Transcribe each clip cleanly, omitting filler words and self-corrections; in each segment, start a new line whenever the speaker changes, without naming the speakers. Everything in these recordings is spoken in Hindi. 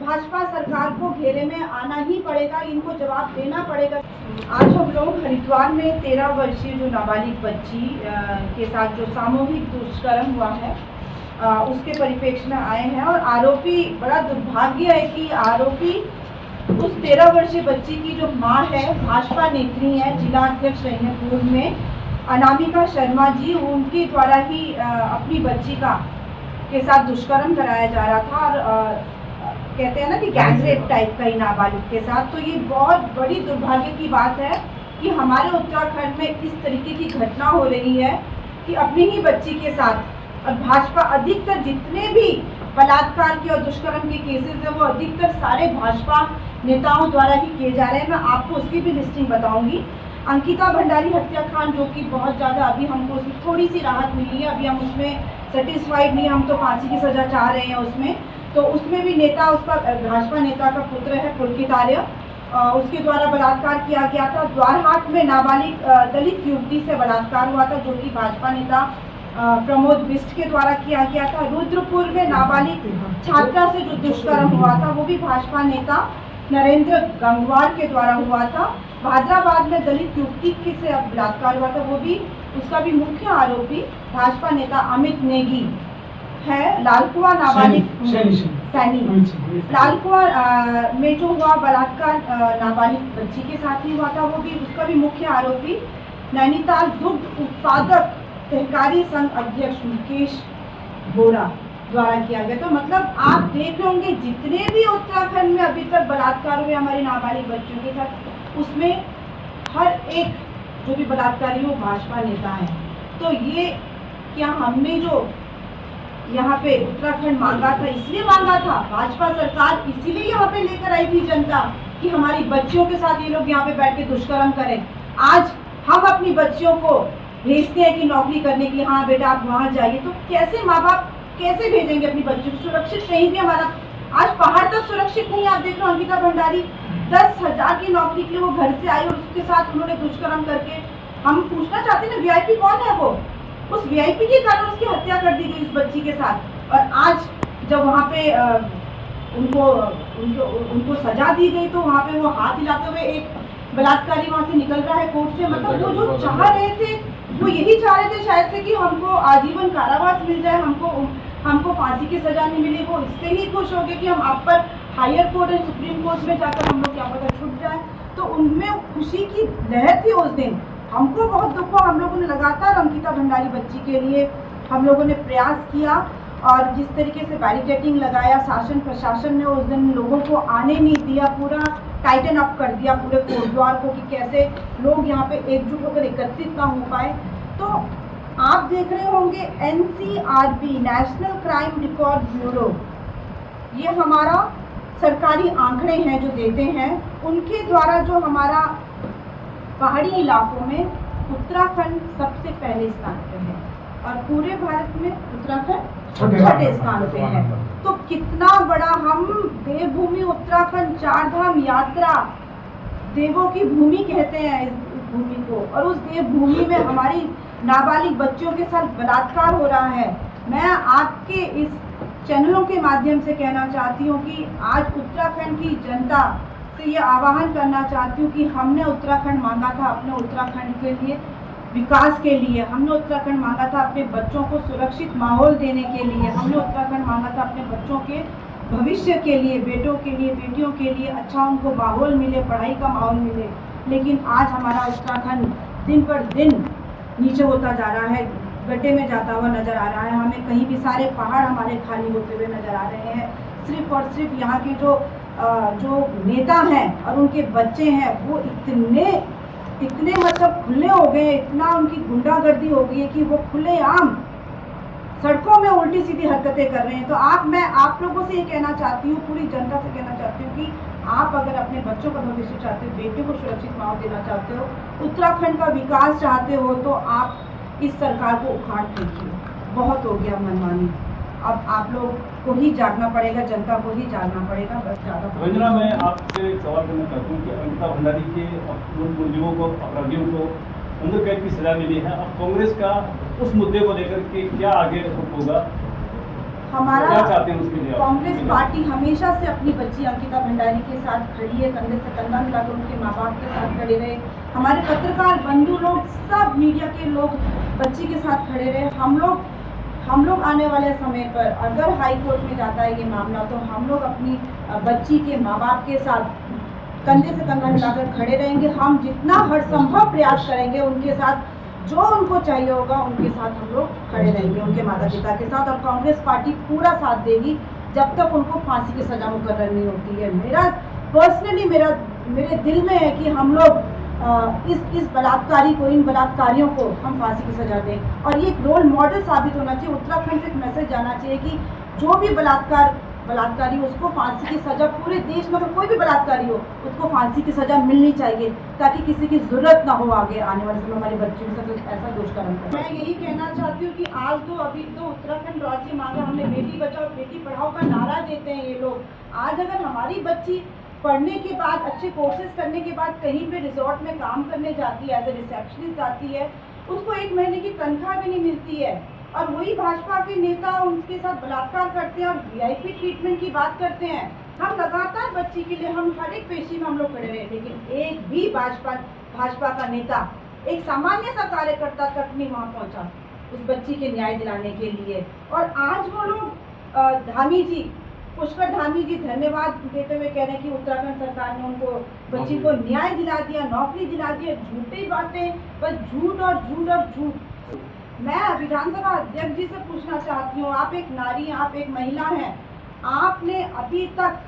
भाजपा सरकार को घेरे में आना ही पड़ेगा, इनको जवाब देना पड़ेगा। आज हम लोग हरिद्वार में 13 वर्षीय जो नाबालिग बच्ची के साथ जो सामूहिक दुष्कर्म हुआ है उसके परिप्रेक्ष्य में आए हैं और आरोपी, बड़ा दुर्भाग्य है कि आरोपी उस 13 वर्षीय बच्ची की जो मां है, भाजपा नेत्री है, जिला अध्यक्ष रही है पूर्व में, अनामिका शर्मा जी, उनके द्वारा ही अपनी बच्ची के साथ दुष्कर्म कराया जा रहा था और कहते हैं ना कि गैंगरेप टाइप का ही नाबालिग के साथ। तो ये बहुत बड़ी दुर्भाग्य की बात है कि हमारे उत्तराखंड में इस तरीके की घटना हो रही है कि अपनी ही बच्ची के साथ। और भाजपा अधिकतर जितने भी बलात्कार के और दुष्कर्म के केसेस है वो अधिकतर सारे भाजपा नेताओं द्वारा ही किए जा रहे हैं। मैं आपको उसकी भी लिस्टिंग बताऊंगी। अंकिता भंडारी हत्याकांड, जो कि बहुत ज़्यादा अभी हमको उसमें थोड़ी सी राहत मिली है, अभी हम उसमें सेटिस्फाइड नहीं, हम तो फांसी की सज़ा चाह रहे हैं उसमें। तो उसमें भी नेता, उसका भाजपा नेता का पुत्र है पुलकित आर्य, उसके द्वारा बलात्कार किया गया था। द्वारहाट में नाबालिग दलित युवती से बलात्कार हुआ था, जो कि भाजपा नेता प्रमोद बिष्ट के द्वारा किया गया था। रुद्रपुर में नाबालिग छात्रा से जो दुष्कर्म हुआ था वो भी भाजपा नेता नरेंद्र गंगवार के द्वारा हुआ था। हैदराबाद में दलित युवती से बलात्कार हुआ था, वो भी, उसका भी मुख्य आरोपी भाजपा नेता अमित नेगी है। लालकुआ नाबालिग सैनी लालकुआ में जो हुआ बलात्कार नाबालिग बच्ची के साथ ही हुआ था, वो भी, उसका भी मुख्य आरोपी नैनीताल दुग्ध उत्पादक सहकारी संघ अध्यक्ष मुकेश बोरा द्वारा किया गया। तो मतलब आप देख रहे होंगे जितने भी उत्तराखंड में अभी तक बलात्कार हुए हमारी नाबालिग बच्चियों के साथ, उसमें हर एक जो भी बलात्कारी वो भाजपा नेता है। तो ये क्या हमने जो यहाँ पे उत्तराखंड मांगा था, इसलिए मांगा था, भाजपा सरकार इसीलिए यहाँ पे लेकर आई थी जनता कि हमारी बच्चियों के साथ ये लोग यहाँ पे बैठ के दुष्कर्म करें। आज हम अपनी बच्चियों को भेजते हैं कि नौकरी करने के लिए, हाँ बेटा आप वहाँ जाइए, तो कैसे माँ बाप कैसे भेजेंगे अपनी बच्चियों को? सुरक्षित कहीं भी हमारा आज पहाड़ तक सुरक्षित नहीं। आप देख रहे हो अंकिता भंडारी 10,000 की नौकरी के लिए वो घर से आई और उसके साथ उन्होंने दुष्कर्म करके, हम पूछना चाहते हैं ना वीआईपी कौन है वो? उस वीआईपी के कारण उसकी हत्या कर दी गई इस बच्ची के साथ। और आज जब वहाँ पे उनको सजा दी गई तो वहाँ पे वो हाथ हिलाते हुए एक बलात्कारी वहाँ से निकल रहा है कोर्ट से। मतलब वो जो चाह रहे थे, वो यही चाह रहे थे शायद से कि हमको आजीवन कारावास मिल जाए, हमको फांसी की सजा नहीं मिली। वो इससे ही खुश हो गए कि हम आप पर हायर कोर्ट और सुप्रीम कोर्ट में जाकर हम लोग क्या पता छूट जाए। तो उनमें खुशी की लहर थी उस दिन। हमको बहुत दुख हुआ। हम लोगों ने लगातार अंकिता भंडारी बच्ची के लिए हम लोगों ने प्रयास किया और जिस तरीके से बैरिकेडिंग लगाया, शासन प्रशासन ने उस दिन लोगों को आने नहीं दिया, पूरा टाइटन अप कर दिया पूरे कोटद्वार को कि कैसे लोग यहाँ पे एकजुट होकर एकत्रित ना हो पाए। तो आप देख रहे होंगे NCRB, national crime record bureau, ये हमारा सरकारी आंकड़े हैं जो देते हैं, उनके द्वारा जो हमारा पहाड़ी इलाकों में उत्तराखंड सबसे पहले स्थान पे है और पूरे भारत में उत्तराखंड छठे स्थान पे है। तो कितना बड़ा हम देवभूमि उत्तराखंड, 4 धाम यात्रा, देवों की भूमि कहते हैं इस भूमि को, और उस देवभूमि में हमारी नाबालिग बच्चियों के साथ बलात्कार हो रहा है। मैं आपके इस चैनलों के माध्यम से कहना चाहती हूँ कि आज उत्तराखंड की जनता से ये आह्वान करना चाहती हूँ कि हमने उत्तराखंड मांगा था अपने उत्तराखंड के लिए, विकास के लिए। हमने उत्तराखंड मांगा था अपने बच्चों को सुरक्षित माहौल देने के लिए। हमने उत्तराखंड मांगा था अपने बच्चों के भविष्य के लिए, बेटों के लिए, बेटियों के लिए अच्छा उनको माहौल मिले, पढ़ाई का माहौल मिले। लेकिन आज हमारा उत्तराखंड दिन पर दिन नीचे होता जा रहा है, गड्ढे में जाता हुआ नज़र आ रहा है। हमें कहीं भी सारे पहाड़ हमारे खाली होते हुए नज़र आ रहे हैं। सिर्फ और सिर्फ यहाँ के जो नेता हैं और उनके बच्चे हैं वो इतने मतलब खुले हो गए, इतना उनकी गुंडागर्दी हो गई है कि वो खुलेआम सड़कों में उल्टी सीधी हरकतें कर रहे हैं। तो मैं आप लोगों से ये कहना चाहती हूँ, पूरी जनता से कहना चाहती हूँ कि आप अगर अपने बच्चों का भविष्य चाहते हो, बेटियों को सुरक्षित माहौल देना चाहते हो, उत्तराखंड का विकास चाहते हो, तो आप इस सरकार को उखाड़ फेंकिए। बहुत हो गया मनमानी। अब आप लोग को ही जागना पड़ेगा, जनता को ही जागना पड़ेगा। बस ज़्यादा
रंजना, मैं आपसे एक सवाल करना चाहता हूँ कि अंकिता भंडारी के मुलजिमों को, अपराधियों को उम्र कैद की सजा मिली है। अब कांग्रेस का उस मुद्दे को लेकर के क्या आगे रुख होगा?
हमारा
क्या चाहते हैं उसके लिए आप?
कांग्रेस पार्टी हमेशा से अपनी बच्ची अंकिता भंडारी के साथ खड़ी है, कंधे से कंधा मिलाकर उनके माँ बाप के साथ खड़े रहे। हमारे पत्रकार बंधु लोग, सब मीडिया के लोग बच्ची के साथ खड़े रहे। हम लोग आने वाले समय पर अगर हाई कोर्ट में जाता है ये मामला, तो हम लोग अपनी बच्ची के माँ बाप के साथ कंधे से कंधा मिलाकर खड़े रहेंगे। हम जितना हर संभव प्रयास करेंगे उनके साथ, जो उनको चाहिए होगा उनके साथ हम लोग खड़े रहेंगे, उनके माता पिता के साथ। और कांग्रेस पार्टी पूरा साथ देगी जब तक उनको फांसी की सजा मुकर्रर नहीं होती है। मेरा पर्सनली मेरे दिल में है कि हम लोग इस बलात्कारी को, इन बलात्कारियों को हम फांसी की सजा दें। और ये एक रोल मॉडल साबित होना चाहिए। उत्तराखंड से एक मैसेज जाना चाहिए कि जो भी बलात्कारी उसको फांसी की सजा, पूरे देश में अगर कोई भी बलात्कारी हो उसको फांसी की सजा मिलनी चाहिए, ताकि किसी की जरूरत ना हो आगे आने वाले समय हमारे बच्चों के साथ ऐसा दुष्कर्म का। मैं यही कहना चाहती हूँ कि आज अभी तो उत्तराखंड राज्य मांगा हमने बेटी बचाओ बेटी पढ़ाओ का नारा देते हैं ये लोग। आज अगर हमारी बच्ची पढ़ने के बाद, अच्छे कोर्सेज करने के बाद कहीं पे रिजॉर्ट में काम करने जाती है, एज ए रिसेप्शनिस्ट जाती है, उसको 1 महीने की तनख्वाह भी नहीं मिलती है, और वही भाजपा के नेता उनके साथ बलात्कार करते हैं और वीआईपी ट्रीटमेंट की बात करते हैं। हम लगातार बच्ची के लिए, हम हर एक पेशी में हम लोग खड़े रहे, लेकिन एक भी भाजपा का नेता, एक सामान्य सा कार्यकर्ता तक नहीं वहाँ पहुँचा उस बच्ची के न्याय दिलाने के लिए। और आज वो लोग धामी जी, पुष्कर धामी जी धन्यवाद देते हुए कह रहे हैं कि उत्तराखंड सरकार ने उनको, बच्ची को न्याय दिला दिया, नौकरी दिला दिया। झूठी बातें, बस झूठ और झूठ और झूठ। मैं विधानसभा अध्यक्ष जी से पूछना चाहती हूँ, आप एक नारी, आप एक महिला हैं, आपने अभी तक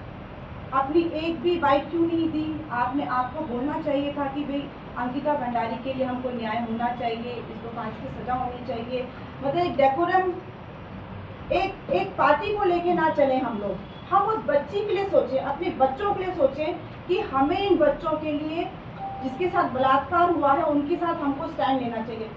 अपनी एक भी बाइट क्यों नहीं दी? आपको बोलना चाहिए था कि भाई अंकिता भंडारी के लिए हमको न्याय होना चाहिए, इसको फांसी की सजा होनी चाहिए। मतलब एक डेकोरम, एक पार्टी को लेके ना चले हम लोग। हम उस बच्ची के लिए सोचें, अपने बच्चों के लिए सोचें कि हमें इन बच्चों के लिए, जिसके साथ बलात्कार हुआ है, उनके साथ हमको स्टैंड लेना चाहिए।